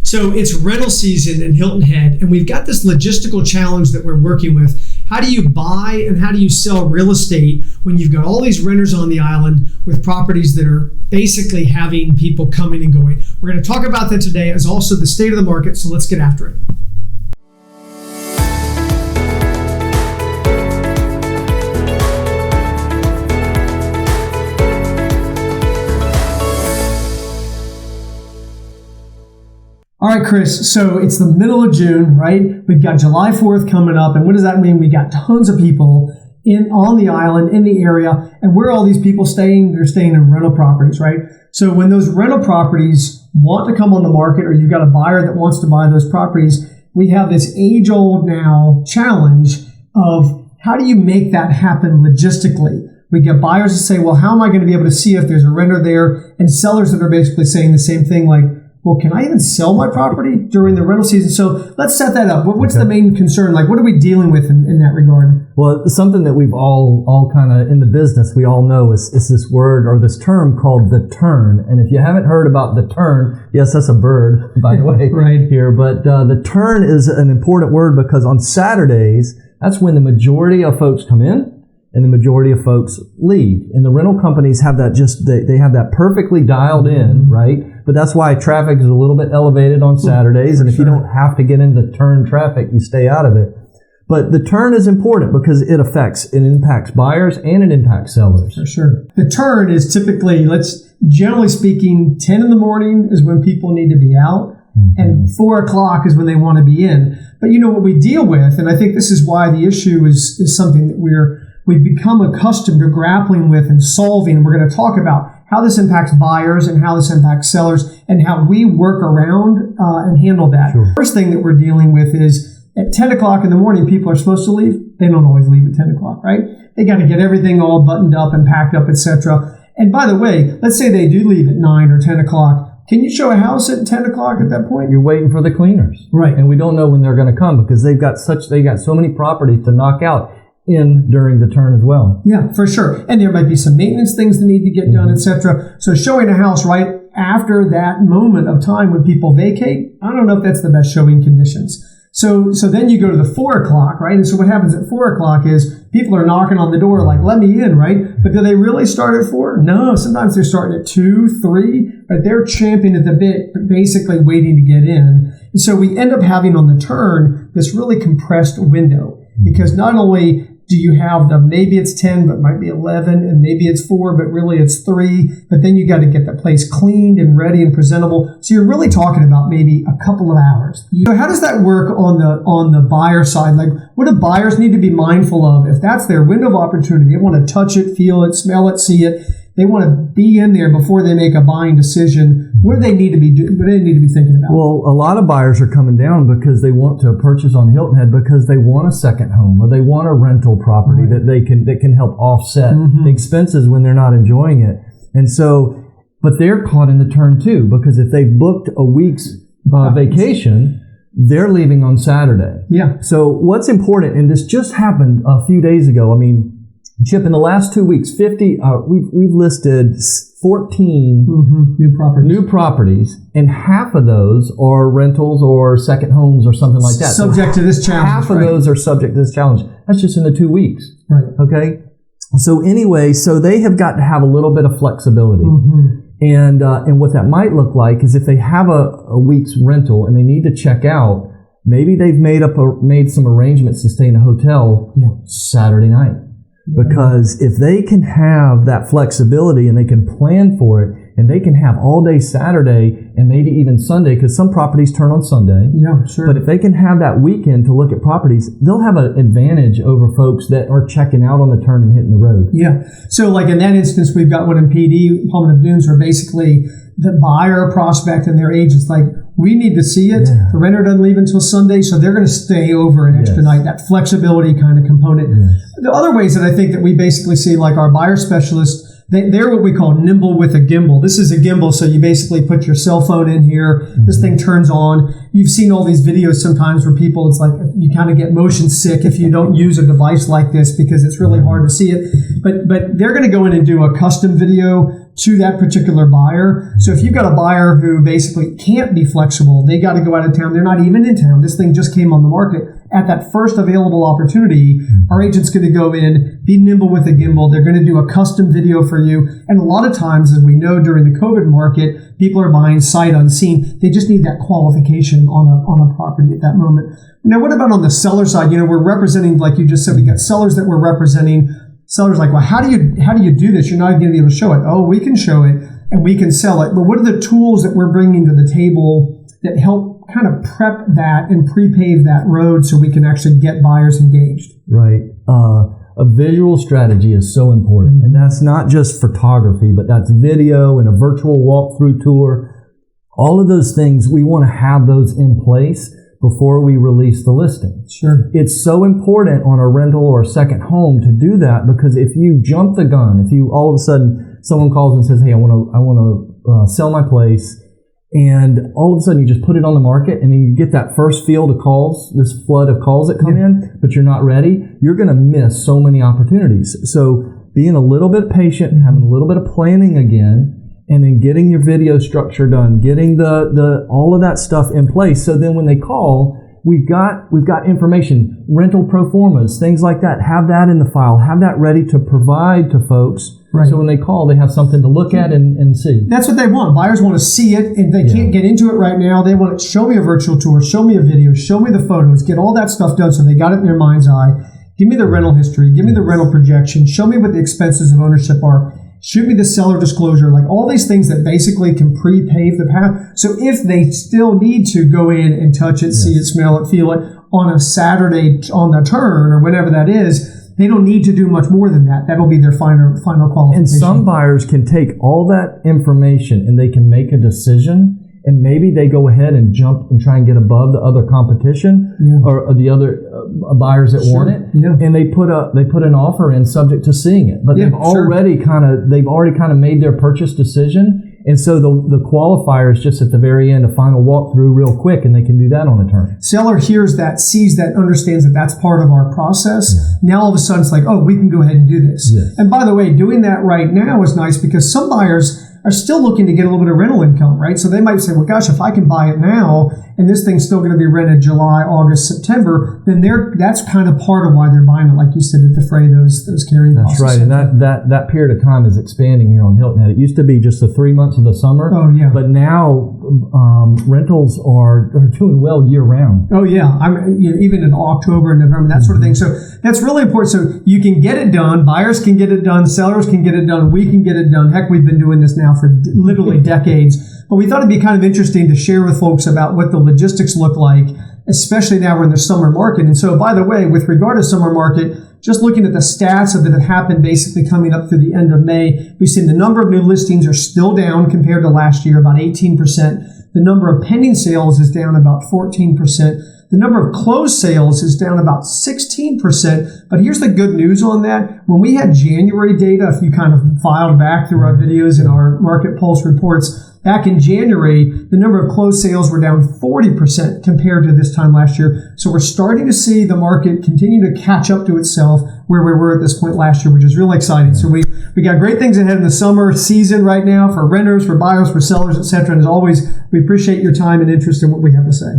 So it's rental season in Hilton Head, and we've got this logistical challenge that we're working with. How do you buy and how do you sell real estate when you've got all these renters on the island with properties that are basically having people coming and going? We're going to talk about that today, as also the state of the market, so let's get after it. All right, Chris, so it's the middle of June, right? We've got July 4th coming up, and what does that mean? We got tons of people on the island, in the area, and where are all these people staying? They're staying in rental properties, right? So when those rental properties want to come on the market, or you've got a buyer that wants to buy those properties, we have this age-old now challenge of how do you make that happen logistically? We get buyers that say, well, how am I going to be able to see if there's a renter there? And sellers that are basically saying the same thing, like, well, can I even sell my property during the rental season? So let's set that up. What's the main concern? Like, what are we dealing with in that regard? Well, something that we've all kind of in the business, we all know is this word or this term called the turn. And if you haven't heard about the turn, yes, that's a bird, by the way, right here. But the turn is an important word because on Saturdays, that's when the majority of folks come in and the majority of folks leave. And the rental companies have that they have that perfectly dialed in, right? But that's why traffic is a little bit elevated on Saturdays. And if you don't have to get into turn traffic, you stay out of it. But the turn is important because it impacts buyers and it impacts sellers. For sure. The turn is typically, generally speaking, 10 in the morning is when people need to be out. Mm-hmm. And 4 o'clock is when they want to be in. But you know what we deal with, and I think this is why the issue is something that we've become accustomed to grappling with and solving. We're going to talk about how this impacts buyers and how this impacts sellers and how we work around and handle that. Sure. First thing that we're dealing with is at 10 o'clock in the morning, people are supposed to leave. They don't always leave at 10 o'clock, right? They got to get everything all buttoned up and packed up, etc. And by the way, let's say they do leave at 9 or 10 o'clock. Can you show a house at 10 o'clock at that point? You're waiting for the cleaners. Right. And we don't know when they're going to come because they got so many properties to knock out during the turn as well. Yeah, for sure. And there might be some maintenance things that need to get done, etc. So showing a house right after that moment of time when people vacate, I don't know if that's the best showing conditions. So then you go to the 4 o'clock, right? And so what happens at 4 o'clock is people are knocking on the door like, let me in, right? But do they really start at 4? No, sometimes they're starting at 2, 3, but they're champing at the bit, basically waiting to get in. And so we end up having on the turn this really compressed window because not only do you have maybe it's 10, but might be 11, and maybe it's 4, but really it's 3. But then you got to get the place cleaned and ready and presentable. So you're really talking about maybe a couple of hours. So how does that work on the buyer side? Like, what do buyers need to be mindful of? If that's their window of opportunity, they want to touch it, feel it, smell it, see it. They want to be in there before they make a buying decision. What do they need to be doing? What do they need to be thinking about? Well, a lot of buyers are coming down because they want to purchase on Hilton Head because they want a second home or they want a rental property that can help offset expenses when they're not enjoying it. And so, but they're caught in the turn too because if they've booked a week's vacation, they're leaving on Saturday. Yeah. So what's important, and this just happened a few days ago. I mean, Chip, in the last 2 weeks, we've listed 14 new properties, and half of those are rentals or second homes or something like that. Subject to this challenge. Half of those are subject to this challenge. That's just in the 2 weeks. Right. Okay? So anyway, so they have got to have a little bit of flexibility. And what that might look like is if they have a week's rental and they need to check out, maybe they've made some arrangements to stay in a hotel Saturday night. Because if they can have that flexibility and they can plan for it and they can have all day Saturday and maybe even Sunday, because some properties turn on Sunday. Yeah, sure. But if they can have that weekend to look at properties, they'll have an advantage over folks that are checking out on the turn and hitting the road. Yeah. So like in that instance, we've got one in PD, Palmetto Dunes, where basically the buyer, prospect, and their agent's like, we need to see it. Yeah. The renter doesn't leave until Sunday, so they're going to stay over an extra night, that flexibility kind of component. The other ways that I think that we basically see, like our buyer specialists, they're what we call nimble with a gimbal. This is a gimbal, so you basically put your cell phone in here. This thing turns on. You've seen all these videos sometimes where people, it's like you kind of get motion sick if you don't use a device like this because it's really hard to see it. But they're going to go in and do a custom video to that particular buyer. So if you've got a buyer who basically can't be flexible, they got to go out of town, they're not even in town, this thing just came on the market, at that first available opportunity, our agent's going to go in, be nimble with a gimbal, they're going to do a custom video for you. And a lot of times, as we know during the COVID market, people are buying sight unseen. They just need that qualification on a property at that moment. Now, what about on the seller side? We're representing, like you just said, we got sellers that we're representing. Sellers like, well, how do you do this? You're not going to be able to show it. Oh, we can show it and we can sell it. But what are the tools that we're bringing to the table that help kind of prep that and pre-pave that road so we can actually get buyers engaged? Right. A visual strategy is so important. And that's not just photography, but that's video and a virtual walkthrough tour. All of those things, we want to have those in place before we release the listing. Sure. It's so important on a rental or a second home to do that, because if you jump the gun, if you all of a sudden someone calls and says, hey, I want to sell my place, and all of a sudden you just put it on the market and then you get that first field of calls, this flood of calls that come in, but you're not ready, you're going to miss so many opportunities. So being a little bit patient, having a little bit of planning again, and then getting your video structure done, getting the all of that stuff in place. So then when they call, we've got information, rental pro formas, things like that. Have that in the file. Have that ready to provide to folks. Right. So when they call, they have something to look at and see. That's what they want. Buyers want to see it, and they can't get into it right now. They want to show me a virtual tour, show me a video, show me the photos, get all that stuff done so they got it in their mind's eye. Give me the rental history. Give me the rental projection. Show me what the expenses of ownership are. Shoot me the seller disclosure, like all these things that basically can pre-pave the path. So if they still need to go in and touch it, see it, smell it, feel it on a Saturday on the turn or whatever that is, they don't need to do much more than that. That'll be their final qualification. And some buyers can take all that information and they can make a decision, and maybe they go ahead and jump and try and get above the other competition or the other buyers that want it, and they put an offer in subject to seeing it. But they've already kind of made their purchase decision, and so the qualifier is just at the very end, a final walkthrough real quick, and they can do that on a turn. Seller hears that, sees that, understands that that's part of our process. Now all of a sudden it's like, oh, we can go ahead and do this. And by the way, doing that right now is nice because some buyers are still looking to get a little bit of rental income, right? So they might say, well, gosh, if I can buy it now and this thing's still going to be rented July, August, September, then that's kind of part of why they're buying it, like you said, to defray those carrying costs. That's right, and that period of time is expanding here on Hilton Head. It used to be just the 3 months of the summer, but now rentals are doing well year round. Oh yeah, even in October and November, that sort of thing. So that's really important. So you can get it done, buyers can get it done, sellers can get it done, we can get it done. Heck, we've been doing this now for literally decades. But we thought it'd be kind of interesting to share with folks about what the logistics look like, especially now we're in the summer market. And so, by the way, with regard to summer market, just looking at the stats that have happened basically coming up through the end of May, we've seen the number of new listings are still down compared to last year, about 18%. The number of pending sales is down about 14%. The number of closed sales is down about 16%. But here's the good news on that. When we had January data, if you kind of filed back through our videos and our Market Pulse reports, back in January, the number of closed sales were down 40% compared to this time last year. So we're starting to see the market continue to catch up to itself where we were at this point last year, which is really exciting. So we got great things ahead in the summer season right now for renters, for buyers, for sellers, etc. And as always, we appreciate your time and interest in what we have to say.